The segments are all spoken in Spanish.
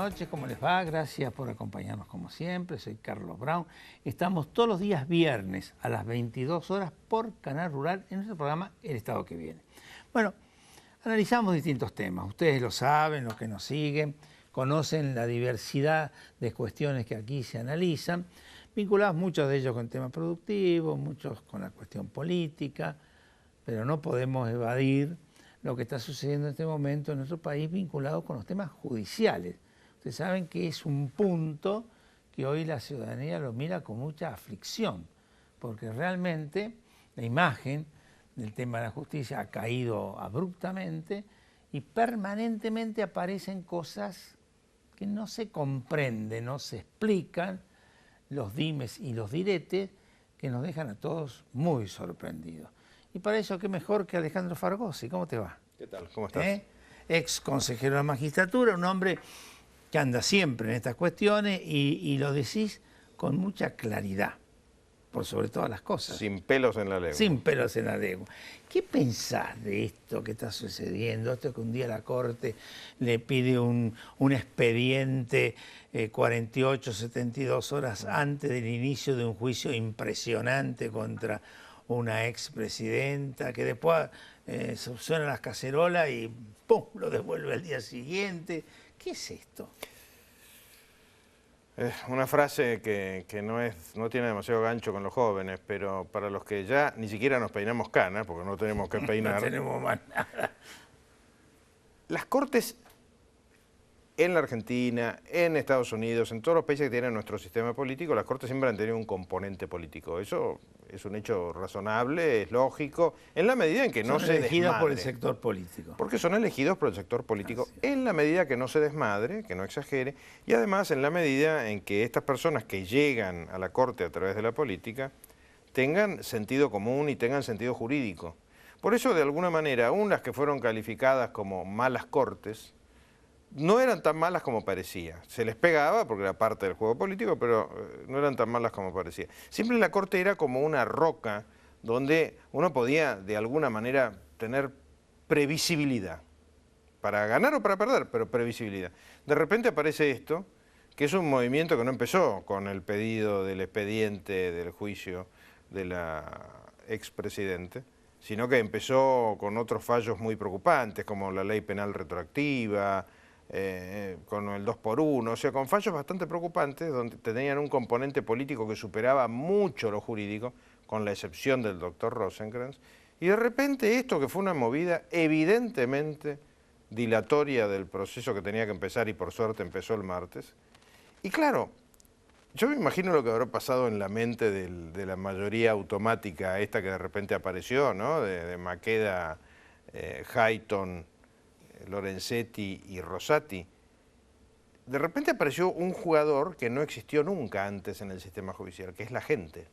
noches, ¿cómo les va? Gracias por acompañarnos como siempre, soy Carlos Brown. Estamos todos los días viernes a las 22 horas por Canal Rural en nuestro programa El Estado que Viene. Bueno, analizamos distintos temas, ustedes lo saben, los que nos siguen, conocen la diversidad de cuestiones que aquí se analizan, vinculados muchos de ellos con temas productivos, muchos con la cuestión política, pero no podemos evadir lo que está sucediendo en este momento en nuestro país vinculado con los temas judiciales. Ustedes saben que es un punto que hoy la ciudadanía lo mira con mucha aflicción, porque realmente la imagen del tema de la justicia ha caído abruptamente y permanentemente aparecen cosas que no se comprenden, no se explican, los dimes y los diretes que nos dejan a todos muy sorprendidos. Y para eso, qué mejor que Alejandro Fargosi. ¿Cómo te va? ¿Qué tal? ¿Cómo estás? Ex consejero de la magistratura, un hombre que anda siempre en estas cuestiones y lo decís con mucha claridad, por sobre todas las cosas. Sin pelos en la lengua. Sin pelos en la lengua. ¿Qué pensás de esto que está sucediendo? Esto que un día la Corte le pide un expediente 48, 72 horas antes del inicio de un juicio impresionante contra una expresidenta, que después suenan las cacerolas y ¡pum!, lo devuelve al día siguiente. ¿Qué es esto? Es una frase que no tiene demasiado gancho con los jóvenes, pero para los que ya ni siquiera nos peinamos canas, porque no tenemos que peinar. No tenemos más nada. Las cortes en la Argentina, en Estados Unidos, en todos los países que tienen nuestro sistema político, las cortes siempre han tenido un componente político. Eso es un hecho razonable, es lógico, en la medida en que no se desmadre. Son elegidos por el sector político. Porque son elegidos por el sector político en la medida que no se desmadre, que no exagere, y además en la medida en que estas personas que llegan a la Corte a través de la política tengan sentido común y tengan sentido jurídico. Por eso, de alguna manera, aún las que fueron calificadas como malas cortes, no eran tan malas como parecía. Se les pegaba porque era parte del juego político, pero no eran tan malas como parecía. Siempre la Corte era como una roca donde uno podía de alguna manera tener previsibilidad. Para ganar o para perder, pero previsibilidad. De repente aparece esto, que es un movimiento que no empezó con el pedido del expediente del juicio de la expresidente, sino que empezó con otros fallos muy preocupantes, como la ley penal retroactiva, con el 2x1, o sea, con fallos bastante preocupantes, donde tenían un componente político que superaba mucho lo jurídico, con la excepción del doctor Rosenkrantz, y de repente esto, que fue una movida evidentemente dilatoria del proceso que tenía que empezar, y por suerte empezó el martes, y claro, yo me imagino lo que habrá pasado en la mente de la mayoría automática esta que de repente apareció, ¿no? De Maqueda, Hayton, Lorenzetti y Rosati. De repente apareció un jugador que no existió nunca antes en el sistema judicial, que es la gente.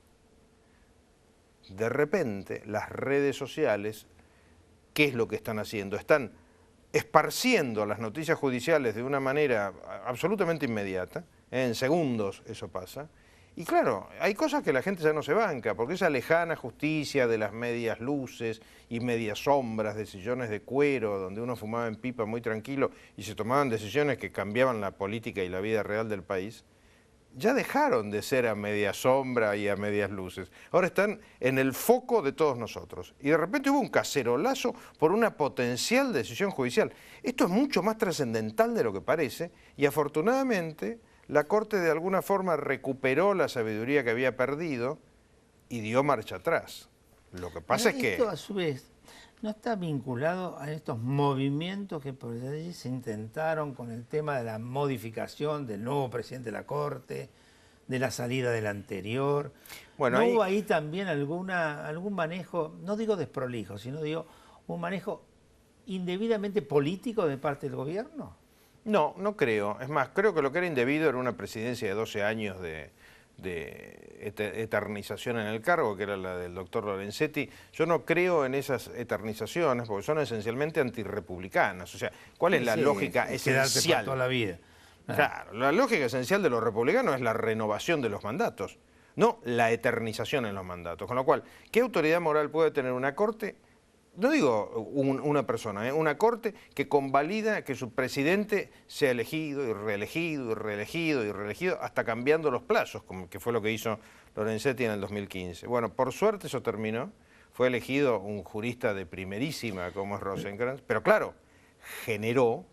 De repente, las redes sociales, ¿qué es lo que están haciendo? Están esparciendo las noticias judiciales de una manera absolutamente inmediata, en segundos eso pasa, y claro, hay cosas que la gente ya no se banca, porque esa lejana justicia de las medias luces y medias sombras de sillones de cuero, donde uno fumaba en pipa muy tranquilo y se tomaban decisiones que cambiaban la política y la vida real del país, ya dejaron de ser a media sombra y a medias luces. Ahora están en el foco de todos nosotros. Y de repente hubo un cacerolazo por una potencial decisión judicial. Esto es mucho más trascendental de lo que parece, y afortunadamente la Corte de alguna forma recuperó la sabiduría que había perdido y dio marcha atrás. Lo que pasa es que esto, a su vez, no está vinculado a estos movimientos que por allí se intentaron con el tema de la modificación del nuevo presidente de la Corte, de la salida del anterior. Bueno, ¿no hubo ahí también algún manejo, no digo desprolijo, sino digo un manejo indebidamente político de parte del gobierno? No, no creo. Es más, creo que lo que era indebido era una presidencia de 12 años de eternización en el cargo, que era la del doctor Lorenzetti. Yo no creo en esas eternizaciones porque son esencialmente antirrepublicanas. O sea, ¿cuál es la lógica esencial? Para toda la vida. Claro, la lógica esencial de los republicanos es la renovación de los mandatos, no la eternización en los mandatos. Con lo cual, ¿qué autoridad moral puede tener una Corte no digo una persona, una corte que convalida que su presidente sea elegido y reelegido y reelegido y reelegido hasta cambiando los plazos, como que fue lo que hizo Lorenzetti en el 2015. Bueno, por suerte eso terminó, fue elegido un jurista de primerísima como es Rosenkrantz, pero claro, generó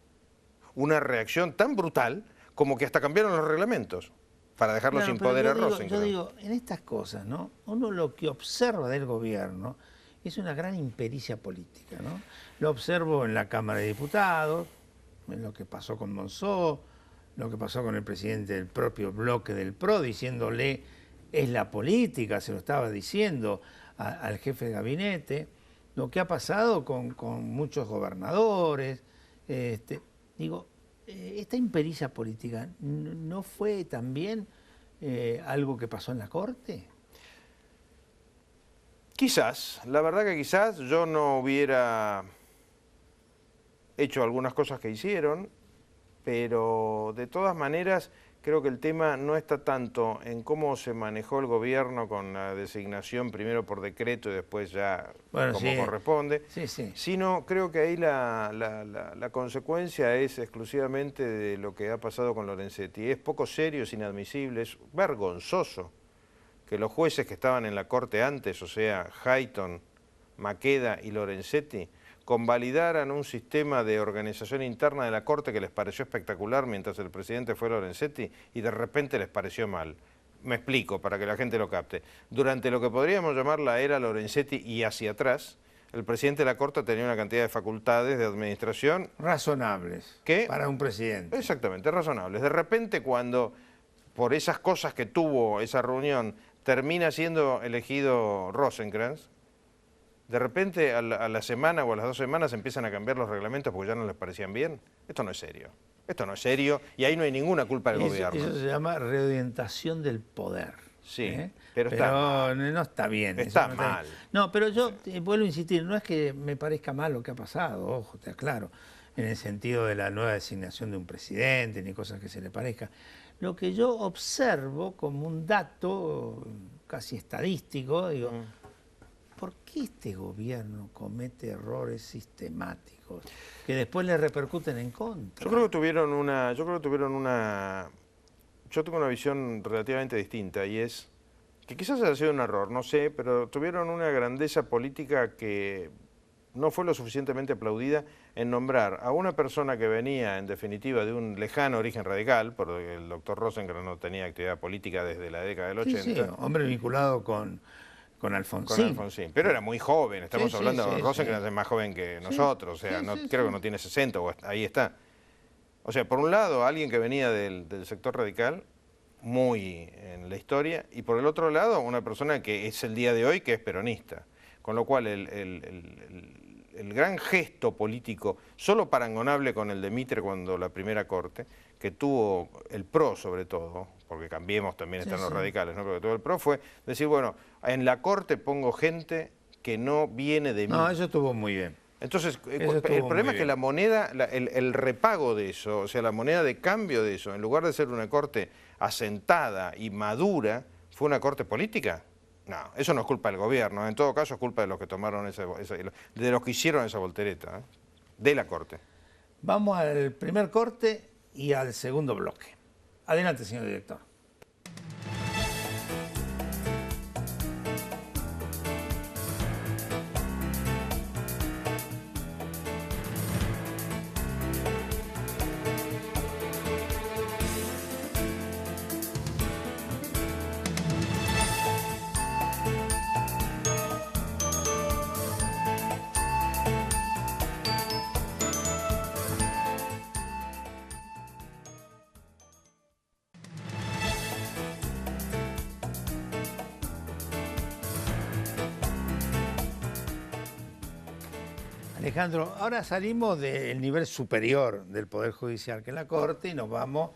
una reacción tan brutal como que hasta cambiaron los reglamentos para dejarlo sin poder a Rosenkrantz. Yo digo, en estas cosas, ¿no? Uno lo que observa del gobierno es una gran impericia política, ¿no? Lo observo en la Cámara de Diputados, en lo que pasó con Monzó, lo que pasó con el presidente del propio bloque del PRO, diciéndole, es la política, se lo estaba diciendo al jefe de gabinete, lo que ha pasado con muchos gobernadores. Esta impericia política, ¿no fue también algo que pasó en la Corte? Quizás, la verdad que quizás yo no hubiera hecho algunas cosas que hicieron, pero de todas maneras creo que el tema no está tanto en cómo se manejó el gobierno con la designación primero por decreto y después ya como corresponde, sino creo que ahí la consecuencia es exclusivamente de lo que ha pasado con Lorenzetti. Es poco serio, es inadmisible, es vergonzoso que los jueces que estaban en la corte antes, o sea, Hayton, Maqueda y Lorenzetti, convalidaran un sistema de organización interna de la Corte que les pareció espectacular mientras el presidente fue Lorenzetti y de repente les pareció mal. Me explico para que la gente lo capte. Durante lo que podríamos llamar la era Lorenzetti y hacia atrás, el presidente de la Corte tenía una cantidad de facultades de administración... razonables para un presidente. Exactamente, razonables. De repente cuando, por esas cosas que tuvo esa reunión, termina siendo elegido Rosenkrantz, de repente a la semana o a las 2 semanas empiezan a cambiar los reglamentos porque ya no les parecían bien. Esto no es serio. Esto no es serio y ahí no hay ninguna culpa del gobierno. Eso se llama reorientación del poder. Sí, pero no está bien. Está mal. No, pero yo vuelvo a insistir, no es que me parezca mal lo que ha pasado, ojo, te aclaro, en el sentido de la nueva designación de un presidente ni cosas que se le parezca. Lo que yo observo como un dato casi estadístico, digo, ¿por qué este gobierno comete errores sistemáticos que después le repercuten en contra? Yo tengo una visión relativamente distinta y es que quizás haya sido un error, no sé, pero tuvieron una grandeza política que no fue lo suficientemente aplaudida en nombrar a una persona que venía, en definitiva, de un lejano origen radical, porque el doctor Rosenkrantz no tenía actividad política desde la década del 80. Sí, hombre vinculado con Alfonsín. Con Alfonsín, pero era muy joven, estamos hablando de Rosenkrantz, es más joven que nosotros, o sea, creo que no tiene 60, ahí está. O sea, por un lado, alguien que venía del sector radical, muy en la historia, y por el otro lado, una persona que es el día de hoy, que es peronista. Con lo cual, el gran gesto político, solo parangonable con el de Mitre cuando la primera corte, que tuvo el PRO sobre todo, porque Cambiemos también están los radicales, ¿no? Pero todo el PRO fue decir, bueno, en la corte pongo gente que no viene de mí. No, eso estuvo muy bien. Entonces, el problema es que la moneda, el repago de eso, o sea, la moneda de cambio de eso, en lugar de ser una corte asentada y madura, fue una corte política. No, eso no es culpa del gobierno, en todo caso es culpa de los que tomaron de los que hicieron esa voltereta, de la corte. Vamos al primer corte y al segundo bloque. Adelante, señor director. Alejandro, ahora salimos del nivel superior del Poder Judicial, que es la Corte, y nos vamos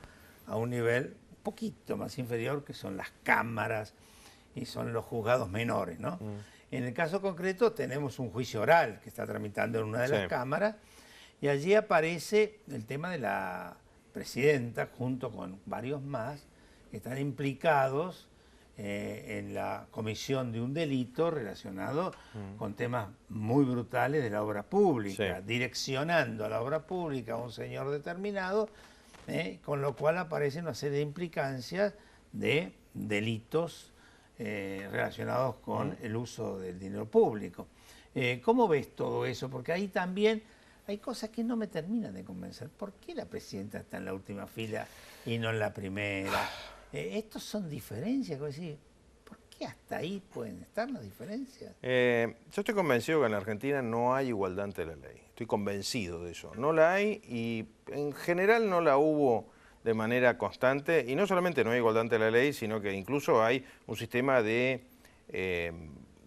a un nivel un poquito más inferior, que son las cámaras y son los juzgados menores, ¿no? En el caso concreto tenemos un juicio oral que está tramitando en una de las cámaras, y allí aparece el tema de la presidenta, junto con varios más, que están implicados en la comisión de un delito relacionado con temas muy brutales de la obra pública, Sí. direccionando a la obra pública a un señor determinado, con lo cual aparece una serie de implicancias de delitos relacionados con el uso del dinero público. ¿Cómo ves todo eso? Porque ahí también hay cosas que no me terminan de convencer. ¿Por qué la presidenta está en la última fila y no en la primera? Estos son diferencias, como decir, ¿por qué hasta ahí pueden estar las diferencias? Yo estoy convencido que en la Argentina no hay igualdad ante la ley. Estoy convencido de eso. No la hay y en general no la hubo de manera constante. Y no solamente no hay igualdad ante la ley, sino que incluso hay un sistema de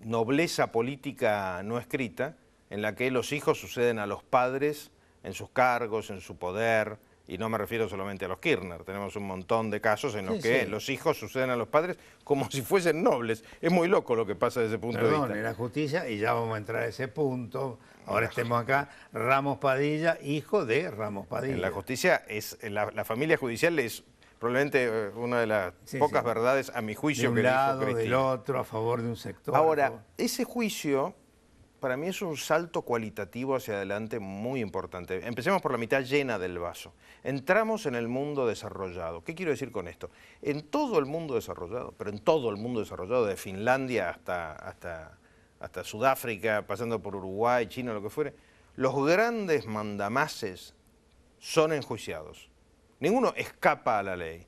nobleza política no escrita en la que los hijos suceden a los padres en sus cargos, en su poder. Y no me refiero solamente a los Kirchner, tenemos un montón de casos en los que los hijos suceden a los padres como si fuesen nobles. Es muy loco lo que pasa desde ese punto de vista. En la justicia, y ya vamos a entrar a ese punto, ahora estemos acá, Ramos Padilla, hijo de Ramos Padilla. En la justicia, la familia judicial es probablemente una de las pocas verdades, a mi juicio, de un que lado, dijo Cristina. del otro, a favor de un sector. Ahora, ese juicio para mí es un salto cualitativo hacia adelante muy importante. Empecemos por la mitad llena del vaso. Entramos en el mundo desarrollado. ¿Qué quiero decir con esto? En todo el mundo desarrollado, pero en todo el mundo desarrollado, de Finlandia hasta Sudáfrica, pasando por Uruguay, China, lo que fuere, los grandes mandamases son enjuiciados. Ninguno escapa a la ley.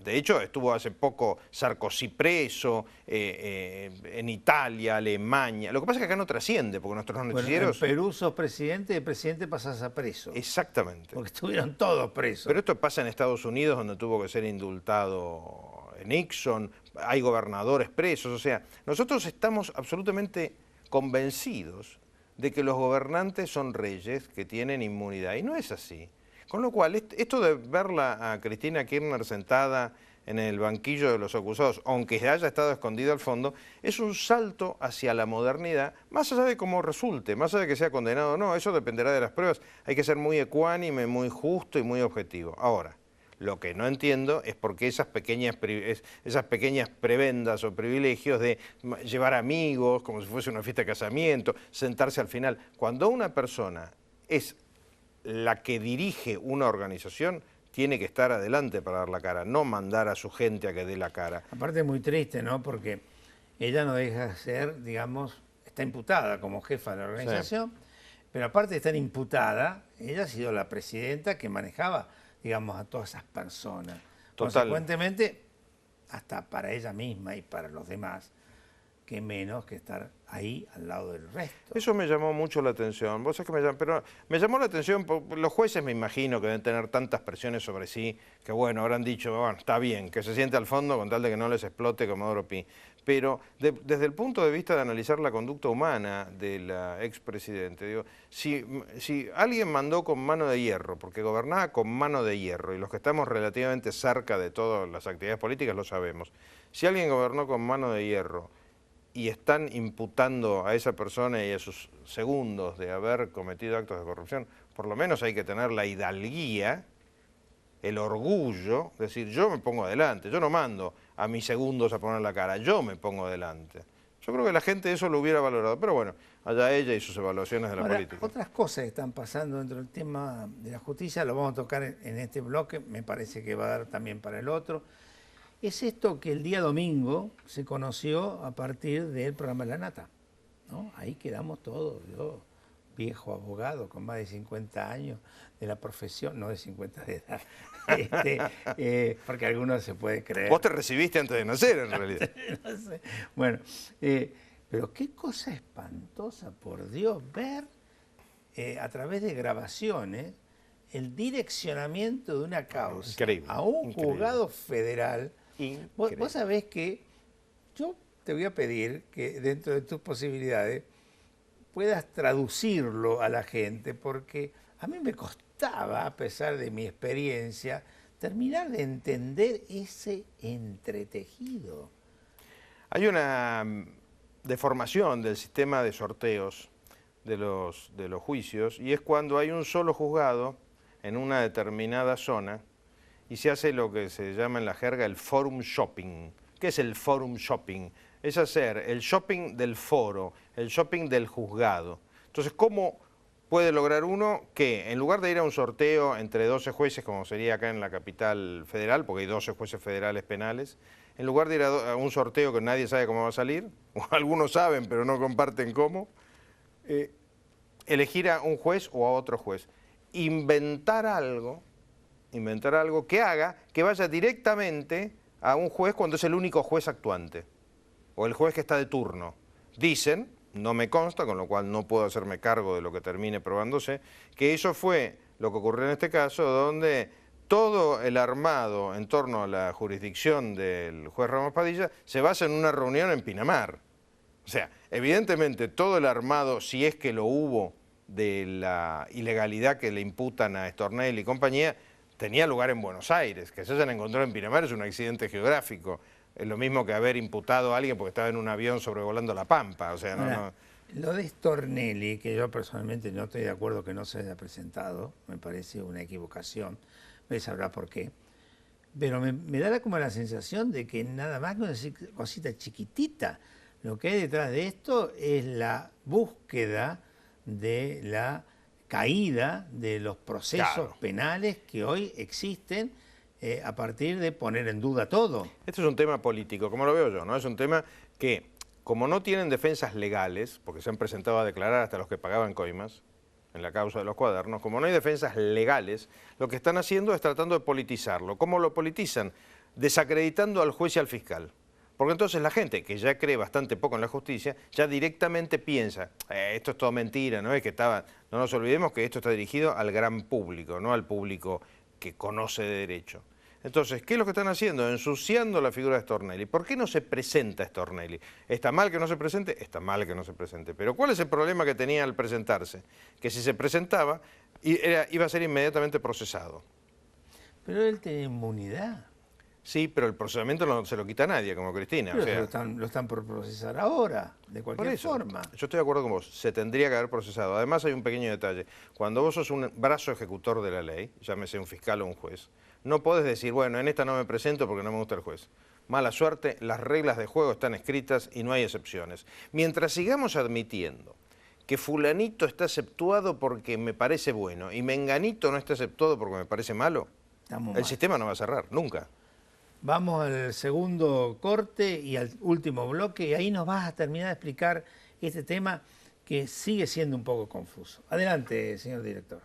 De hecho, estuvo hace poco Sarkozy preso, en Italia, Alemania. Lo que pasa es que acá no trasciende, porque nuestros noticieros... En Perú sos presidente y el presidente pasás a preso. Exactamente. Porque estuvieron todos presos. Pero esto pasa en Estados Unidos, donde tuvo que ser indultado Nixon, hay gobernadores presos. O sea, nosotros estamos absolutamente convencidos de que los gobernantes son reyes que tienen inmunidad, y no es así. Con lo cual, esto de verla a Cristina Kirchner sentada en el banquillo de los acusados, aunque haya estado escondida al fondo, es un salto hacia la modernidad, más allá de cómo resulte, más allá de que sea condenado o no, eso dependerá de las pruebas. Hay que ser muy ecuánime, muy justo y muy objetivo. Ahora, lo que no entiendo es por qué esas pequeñas prebendas o privilegios de llevar amigos, como si fuese una fiesta de casamiento, sentarse al final. Cuando una persona es la que dirige una organización, tiene que estar adelante para dar la cara, no mandar a su gente a que dé la cara. Aparte es muy triste, ¿no? Porque ella no deja de ser, digamos, está imputada como jefa de la organización, pero aparte de estar imputada, ella ha sido la presidenta que manejaba, digamos, a todas esas personas. Total. Consecuentemente, hasta para ella misma y para los demás, que menos que estar ahí al lado del resto. Eso me llamó mucho la atención. Vos sabés que pero me llamó la atención, los jueces me imagino que deben tener tantas presiones sobre sí, que bueno, habrán dicho, bueno, está bien, que se siente al fondo con tal de que no les explote Comodoro Pi. Pero desde el punto de vista de analizar la conducta humana de la expresidente, digo, si alguien mandó con mano de hierro, porque gobernaba con mano de hierro, y los que estamos relativamente cerca de todas las actividades políticas lo sabemos, si alguien gobernó con mano de hierro, y están imputando a esa persona y a sus segundos de haber cometido actos de corrupción, por lo menos hay que tener la hidalguía, el orgullo, decir, yo me pongo adelante, yo no mando a mis segundos a poner la cara, yo me pongo adelante. Yo creo que la gente eso lo hubiera valorado, pero bueno, allá ella y sus evaluaciones de la política. Otras cosas que están pasando dentro del tema de la justicia, lo vamos a tocar en este bloque, me parece que va a dar también para el otro. Es esto que el día domingo se conoció a partir del programa La Nata, ¿no? Ahí quedamos todos, yo, viejo abogado con más de 50 años de la profesión, no de 50 de edad, porque algunos se puede creer. Vos te recibiste antes de nacer, en realidad. No sé. Bueno, pero qué cosa espantosa, por Dios, ver a través de grabaciones el direccionamiento de una causa a un juzgado federal. Vos sabés que yo te voy a pedir que dentro de tus posibilidades puedas traducirlo a la gente, porque a mí me costaba, a pesar de mi experiencia, terminar de entender ese entretejido. Hay una deformación del sistema de sorteos de los juicios, y es cuando hay un solo juzgado en una determinada zona y se hace lo que se llama en la jerga el forum shopping. ¿Qué es el forum shopping? Es hacer el shopping del foro, el shopping del juzgado. Entonces, ¿cómo puede lograr uno que, en lugar de ir a un sorteo entre 12 jueces, como sería acá en la capital federal, porque hay 12 jueces federales penales, en lugar de ir a un sorteo que nadie sabe cómo va a salir, o algunos saben pero no comparten cómo, elegir a un juez o a otro juez? Inventar algo que haga que vaya directamente a un juez cuando es el único juez actuante, o el juez que está de turno. Dicen, no me consta, con lo cual no puedo hacerme cargo de lo que termine probándose, que eso fue lo que ocurrió en este caso, donde todo el armado en torno a la jurisdicción del juez Ramos Padilla se basa en una reunión en Pinamar. O sea, evidentemente todo el armado, si es que lo hubo, de la ilegalidad que le imputan a Stornelli y compañía, tenía lugar en Buenos Aires. Que se hayan encontrado en Pinamar es un accidente geográfico. Es lo mismo que haber imputado a alguien porque estaba en un avión sobrevolando La Pampa. O sea, Ahora, lo de Stornelli, que yo personalmente no estoy de acuerdo que no se haya presentado, me parece una equivocación, me sabrá por qué, pero me da como la sensación de que nada más que una cosita chiquitita, lo que hay detrás de esto es la búsqueda de la caída de los procesos penales que hoy existen a partir de poner en duda todo. Este es un tema político, como lo veo yo, ¿no? Es un tema que, como no tienen defensas legales, porque se han presentado a declarar hasta los que pagaban coimas en la causa de los cuadernos, como no hay defensas legales, lo que están haciendo es tratando de politizarlo. ¿Cómo lo politizan? Desacreditando al juez y al fiscal. Porque entonces la gente, que ya cree bastante poco en la justicia, ya directamente piensa, esto es todo mentira, ¿no? Es que no nos olvidemos que esto está dirigido al gran público, no al público que conoce de derecho. Entonces, ¿qué es lo que están haciendo? Ensuciando la figura de Stornelli. ¿Por qué no se presenta Stornelli? ¿Está mal que no se presente? Está mal que no se presente. Pero ¿cuál es el problema que tenía al presentarse? Que si se presentaba, iba a ser inmediatamente procesado. Pero él tiene inmunidad. Sí, pero el procesamiento no se lo quita nadie, como Cristina. Pero o sea, lo están por procesar ahora, de cualquier forma. Yo estoy de acuerdo con vos, se tendría que haber procesado. Además hay un pequeño detalle. Cuando vos sos un brazo ejecutor de la ley, llámese un fiscal o un juez, no podés decir, bueno, en esta no me presento porque no me gusta el juez. Mala suerte, las reglas de juego están escritas y no hay excepciones. Mientras sigamos admitiendo que fulanito está exceptuado porque me parece bueno y menganito no está exceptuado porque me parece malo, el sistema no va a cerrar, nunca. Vamos al segundo corte y al último bloque y ahí nos vas a terminar de explicar este tema que sigue siendo un poco confuso. Adelante, señor director.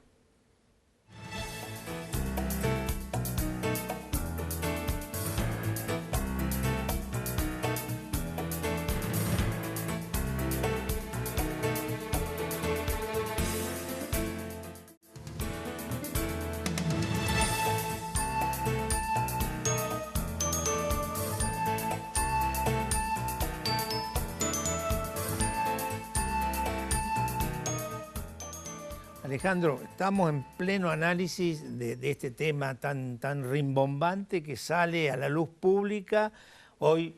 Alejandro, estamos en pleno análisis de este tema tan rimbombante que sale a la luz pública. Hoy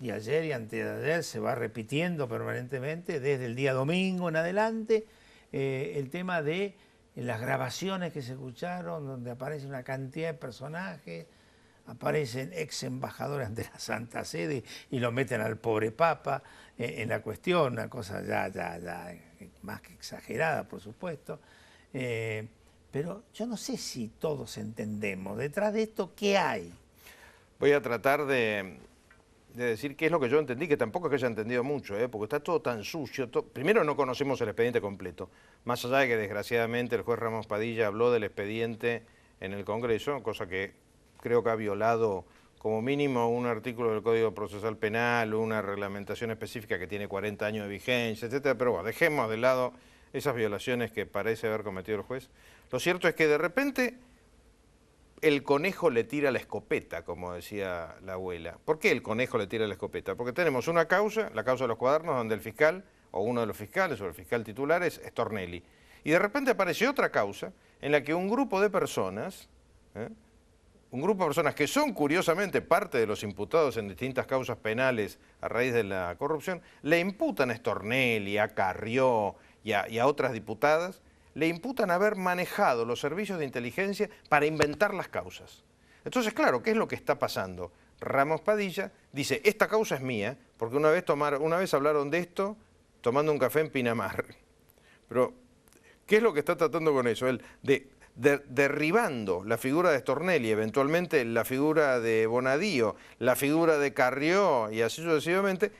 y ayer y antes de ayer se va repitiendo permanentemente desde el día domingo en adelante el tema de las grabaciones que se escucharon donde aparece una cantidad de personajes, aparecen ex embajadores ante la Santa Sede y lo meten al pobre Papa en la cuestión, una cosa ya más que exagerada, por supuesto. Pero yo no sé si todos entendemos. Detrás de esto, ¿qué hay? Voy a tratar de decir qué es lo que yo entendí, que tampoco es que haya entendido mucho, porque está todo tan sucio. Primero, no conocemos el expediente completo. Más allá de que, desgraciadamente, el juez Ramos Padilla habló del expediente en el Congreso, cosa que creo que ha violado como mínimo un artículo del Código Procesal Penal, una reglamentación específica que tiene 40 años de vigencia, etcétera. Pero bueno, dejemos de lado esas violaciones que parece haber cometido el juez. Lo cierto es que de repente el conejo le tira la escopeta, como decía la abuela. ¿Por qué el conejo le tira la escopeta? Porque tenemos una causa, la causa de los cuadernos, donde el fiscal, o uno de los fiscales, o el fiscal titular es Stornelli. Y de repente aparece otra causa en la que un grupo de personas que son curiosamente parte de los imputados en distintas causas penales a raíz de la corrupción, le imputan a Stornelli, a Carrió y a otras diputadas, le imputan haber manejado los servicios de inteligencia para inventar las causas. Entonces, claro, ¿qué es lo que está pasando? Ramos Padilla, dice, esta causa es mía, porque una vez hablaron de esto tomando un café en Pinamar. Pero, ¿qué es lo que está tratando con eso? Él, derribando la figura de Stornelli, eventualmente la figura de Bonadío, la figura de Carrió y así sucesivamente,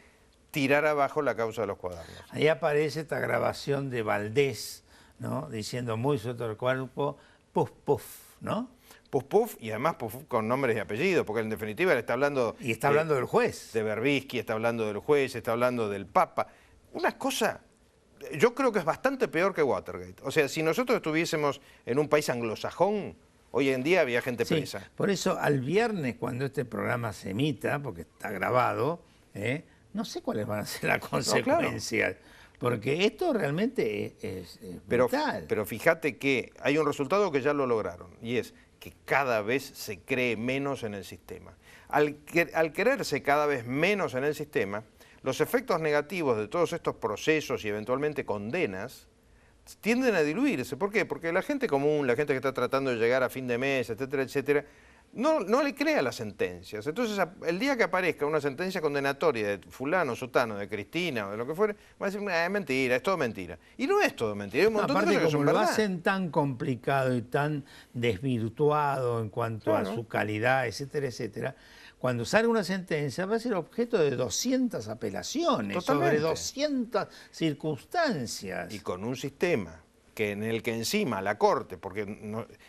tirar abajo la causa de los cuadernos. Ahí aparece esta grabación de Valdés, ¿no? Diciendo muy suelto del cuerpo, puf, puf, ¿no? Puf, puf, y además puf, puf con nombres y apellidos, porque en definitiva le está hablando... Y está hablando del juez. De Berbisky, está hablando del juez, está hablando del Papa. Una cosa, yo creo que es bastante peor que Watergate. O sea, si nosotros estuviésemos en un país anglosajón, hoy en día había gente presa. Por eso al viernes, cuando este programa se emita, porque está grabado, no sé cuáles van a ser las consecuencias. Claro. Porque esto realmente es brutal. Pero fíjate que hay un resultado que ya lo lograron, y es que cada vez se cree menos en el sistema. Al creerse cada vez menos en el sistema, los efectos negativos de todos estos procesos y eventualmente condenas tienden a diluirse. ¿Por qué? Porque la gente común, la gente que está tratando de llegar a fin de mes, etcétera, etcétera, no le crea las sentencias. Entonces, el día que aparezca una sentencia condenatoria de fulano, sutano, de Cristina o de lo que fuere, va a decir, es mentira, es todo mentira. Y no es todo mentira, hay un montón de cosas que son verdad. Como lo hacen tan complicado y tan desvirtuado en cuanto a su calidad, etcétera, etcétera, cuando sale una sentencia va a ser objeto de 200 apelaciones sobre 200 circunstancias. Y con un sistema en el que encima la Corte, porque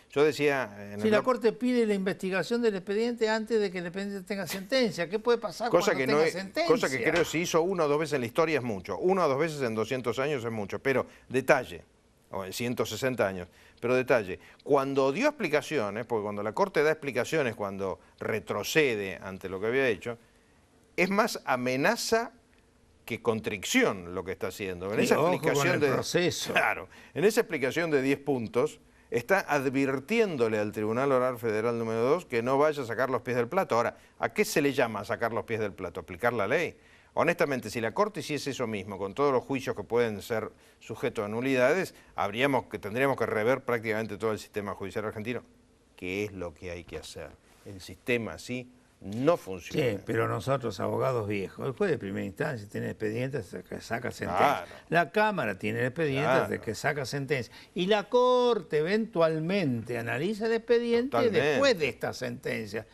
yo decía... Si la Corte pide la investigación del expediente antes de que el expediente tenga sentencia, ¿qué puede pasar cuando tenga sentencia? Cosa que creo si hizo 1 o 2 veces en la historia es mucho, 1 o 2 veces en 200 años es mucho, pero detalle, o en 160 años, pero detalle, cuando dio explicaciones, porque cuando la Corte da explicaciones, cuando retrocede ante lo que había hecho, es más amenaza que contrición lo que está haciendo. En esa explicación con el proceso. Claro, en esa explicación de 10 puntos está advirtiéndole al Tribunal Oral Federal número 2 que no vaya a sacar los pies del plato. Ahora, ¿a qué se le llama sacar los pies del plato? ¿Aplicar la ley? Honestamente, si la Corte hiciese eso mismo, con todos los juicios que pueden ser sujetos a nulidades, tendríamos que rever prácticamente todo el sistema judicial argentino. ¿Qué es lo que hay que hacer? El sistema así no funciona. Sí, pero nosotros, abogados viejos, el juez de primera instancia tiene expedientes de que saca sentencia. Claro. La Cámara tiene expedientes de que saca sentencia. Y la Corte eventualmente analiza el expediente después de esta sentencia.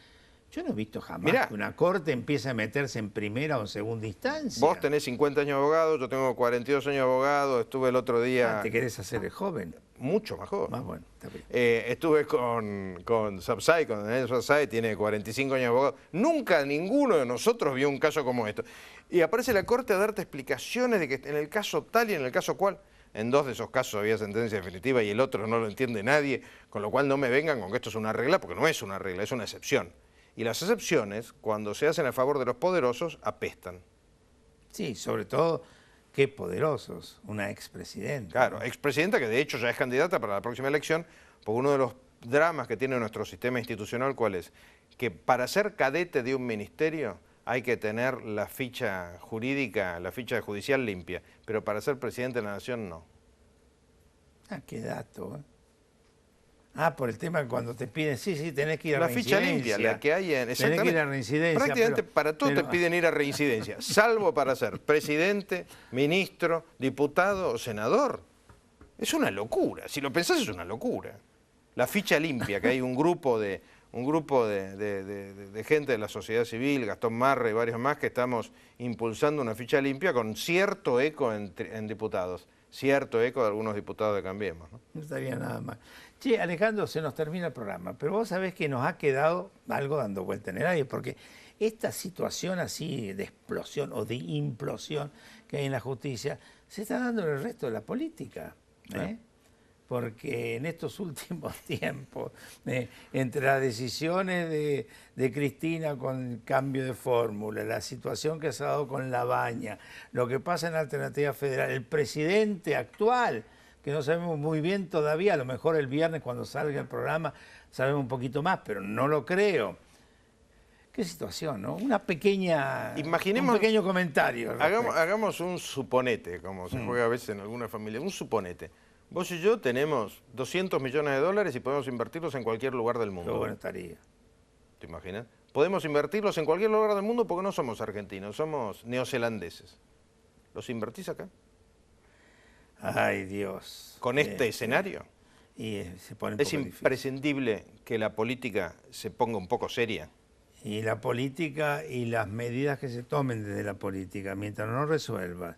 Yo no he visto jamás que una Corte empiece a meterse en primera o en segunda instancia. Vos tenés 50 años de abogado, yo tengo 42 años de abogado, estuve el otro día... ¿Te querés hacer el joven? Mucho mejor. Más bueno, está bien. Estuve con Sapsay, con Daniel Sapsay, tiene 45 años de abogado. Nunca ninguno de nosotros vio un caso como esto. Y aparece la Corte a darte explicaciones de que en el caso tal y en el caso cual, en 2 de esos casos había sentencia definitiva y el otro no lo entiende nadie, con lo cual no me vengan con que esto es una regla, porque no es una regla, es una excepción. Y las excepciones, cuando se hacen a favor de los poderosos, apestan. Sí, sobre todo... Qué poderosos, una expresidenta. Claro, expresidenta que de hecho ya es candidata para la próxima elección, porque uno de los dramas que tiene nuestro sistema institucional, ¿cuál es? Que para ser cadete de un ministerio hay que tener la ficha jurídica, la ficha judicial limpia, pero para ser presidente de la nación no. Ah, qué dato, ¿eh? Ah, por el tema que cuando te piden, sí, tenés que ir a reincidencia. La ficha limpia, la que hay en... Tenés que ir a reincidencia. Prácticamente para todo te piden ir a reincidencia, salvo para ser presidente, ministro, diputado o senador. Es una locura, si lo pensás es una locura. La ficha limpia, que hay un grupo de gente de la sociedad civil, Gastón Marra y varios más, que estamos impulsando una ficha limpia con cierto eco en diputados, cierto eco de algunos diputados de Cambiemos, ¿no? No estaría nada mal. Che, Alejandro, se nos termina el programa, pero vos sabés que nos ha quedado algo dando vuelta en el aire, porque esta situación así de explosión o de implosión que hay en la justicia se está dando en el resto de la política, ¿eh? Porque en estos últimos tiempos, entre las decisiones de Cristina con el cambio de fórmula, la situación que se ha dado con Labaña, lo que pasa en la Alternativa Federal, el presidente actual, que no sabemos muy bien todavía, a lo mejor el viernes cuando salga el programa sabemos un poquito más, pero no lo creo. Qué situación, ¿no? Un pequeño comentario. Hagamos un suponete, como se juega a veces en alguna familia, un suponete. Vos y yo tenemos 200 millones de dólares y podemos invertirlos en cualquier lugar del mundo. Qué bueno estaría. ¿Te imaginas? podemos invertirlos en cualquier lugar del mundo porque no somos argentinos, somos neozelandeses. ¿Los invertís acá? Ay, Dios. ¿Con este escenario? Y se pone un ¿Es poco difícil. imprescindible que la política se ponga un poco seria? Y la política y las medidas que se tomen desde la política, mientras no resuelva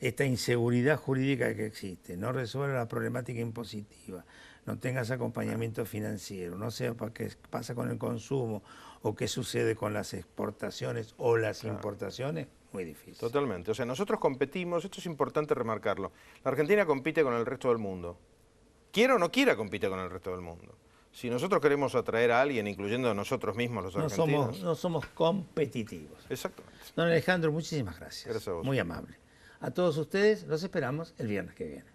esta inseguridad jurídica que existe, no resuelva la problemática impositiva, no tengas acompañamiento financiero, no sepa qué pasa con el consumo o qué sucede con las exportaciones o las importaciones, muy difícil. Totalmente. O sea, nosotros competimos, esto es importante remarcarlo. La Argentina compite con el resto del mundo. Quiera o no quiera, compite con el resto del mundo. Si nosotros queremos atraer a alguien, incluyendo a nosotros mismos los argentinos... No somos competitivos. Exactamente. Don Alejandro, muchísimas gracias. Gracias a vos. Muy amable. A todos ustedes los esperamos el viernes que viene.